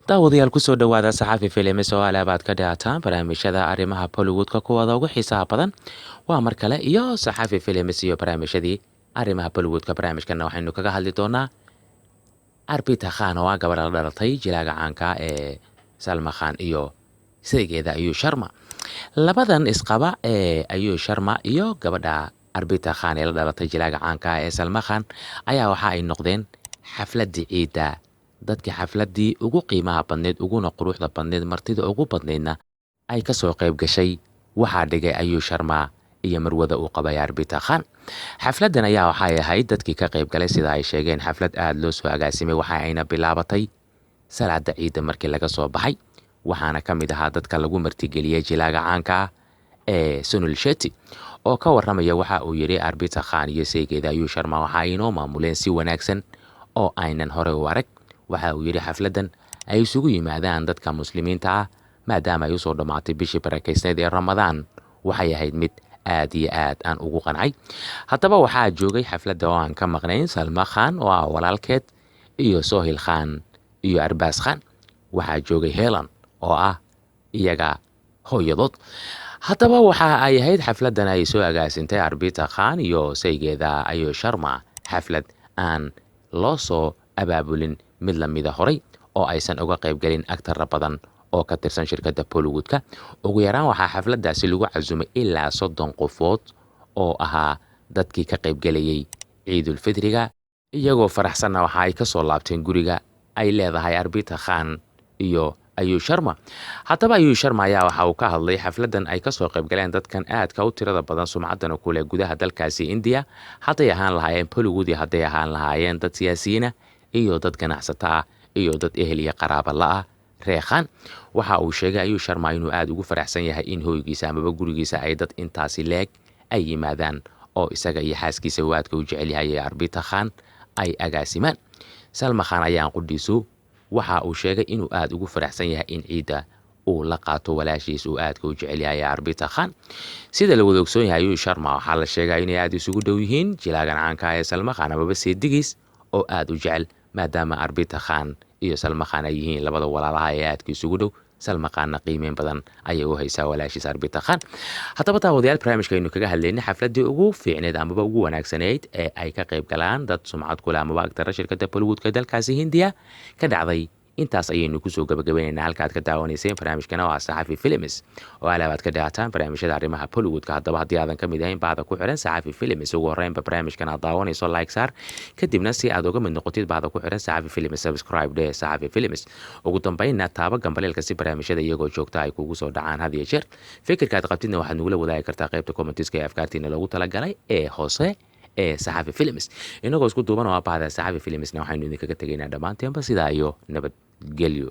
daawadayaal ku soo dhawaada saxafi films oo alaabaad ka dhaataan barnaamijyada arrimaha Bollywoodka kuwada ugu xiisaha badan waa mar kale iyo saxafi films iyo barnaamijyadii arrimaha Bollywoodka barnaamijkana waxaynu kaga hadli doonaa Arpita Khan oo gabar la dhalatay jilaaga caanka ee Salman Khan iyo saygeeda Ayush Sharma labadan isqaba ee Ayush Sharma iyo gabadha Arpita Khan ee la dhalatay jilaaga caanka ee Salman Khan ayaa waxa ay noqdeen xafladii Ciida dadka xafladii ugu qiimaha badneed uguna quruxda badneed martida ugu badneedna ay ka soo qayb gashay waxa dhigay Ayush Sharma iyo marwada uu qabay Arpita Khan xafladan ayaa waxa ay ahayd dadkii ka qayb galay sida ay sheegeen xaflad aad loo soo agaasimay waxa ayna bilaabatay salaada Ciida markii laga soo baxay waxaana kamid ahaa dadka lagu martigeliyay jilaaga caanka ee Sunil Shetty oo ka waramaya waxa uu yiri Arpita Khan iyo saygeeda Ayush Sharma waxa ay noo maamuleen si wanaagsan oo aynan hore u arag waxa uu yiri xafladan ay isugu yimaadaan dadka muslimiinta ah maadaama ay soo dhamaatay bishii barakeysaneed ee Ramadaan waxay ahayd mid aad iyo aad aan ugu qancay haddaba waxaa joogay xafladda oo aan ka maqnayn Salman Khan oo ah walaalkeed iyo Sohail Khan iyo Arbaz Khan waxaa joogay Helen oo ah iyaga hooyadood haddaba waxa ay ahayd xafladan ay soo agaasintay Arpita Khan iyo saygeeda Ayush Sharma xaflad aan loo soo abaabulin mid la mida horay oo aysan uga qayb galin aktar badan oo ka tirsan shirkadda Bollywoodka ugu yaraan waxaa xafladaasi lagu cazumay ilaa 30 qofood oo ahaa dadkii ka qayb galayay Ciidul Fidriga iyagoo faraxsanna waxa ay ka soo laabteen guriga ay leedahay Arpita Khan iyo Ayush Sharma haddaba Ayush Sharma ayaa waxa uu ka hadlay xafladan ay ka soo qayb galeen dadkan aadka u tirada badan sumcadan ku leh gudaha dalkaasi India haday ahaan lahaayeen Bollywood iyo haday ahaan lahaayeen dad siyaasiyiin iyo dad ganacsato iyo dad ehel iyo qaraabo la reexan waxa uu sheegay Ayush Sharma inuu aad ugu faraxsan yahay in hooygiisa ama gurigiisa ay dad intaasi leeg ay yimaadaan oo isaga iyo xaaskiisa waadka u jecel yahay Arpita Khan ay agaasimaan Salman Khan ayaa qudhiisu waxa uu sheegay inuu aad ugu faraxsan yahay in Ciida uu la qaato Walaashiis uu aad u jecel yahay Arpita Khan sida la wada ogsoon yahay Ayush Sharma waxa la sheegay inay aad isugu dhow yihiin jilaagan caanka ee Salman Khan ama seedigiis oo aad u jecel maadaama Arpita Khan iyo Salman Khan ay yihiin labada walaalaha ee aadka isugu dhow Salman Khan qiimeyn badan ayay u haysaa Walaashiis Arpita Khan haddaba daawadayaal barnaamijkeenu kaga hadlaynay xafladii ugu fiicneed ama ugu wanaagsaneyd ee ay ka qayb galaan dad sumcad ku leh ama aktar shirkadda Bollywoodka dalkaasi Hindiya ka dhacday intaas ayaynu ku soo gabagabeynaa halkaad ka daawanayseen barnaamijkana waa saxafi films oo alaabaad ka dhaataan barnaamijyada arrimaha Bollywoodka haddaba haddii aadan kamid ahayn baada ku xiran saxafi films ugu horeynba barnaamijkana aad daawanayso like saar kadibna si aad uga mid noqotid baada ku xiran saxafi films subscribe dhe saxafi films ugu dambeynna taaba gambaleelka si barnaamijyada iyagoo joogta ay kugu soo dhacaan had iyo jeer fikirkaad qabtidna waxaad nagula wadaagi kartaa qaybta commentiska ee afkaartiina loogu talagalay ee hoose ee saxafi films inagoo isku duuban oo baahda saxafi filmsna waxaynu idinkaga tegaynaa dhammaanteenba sidaa iyo nabad gelyo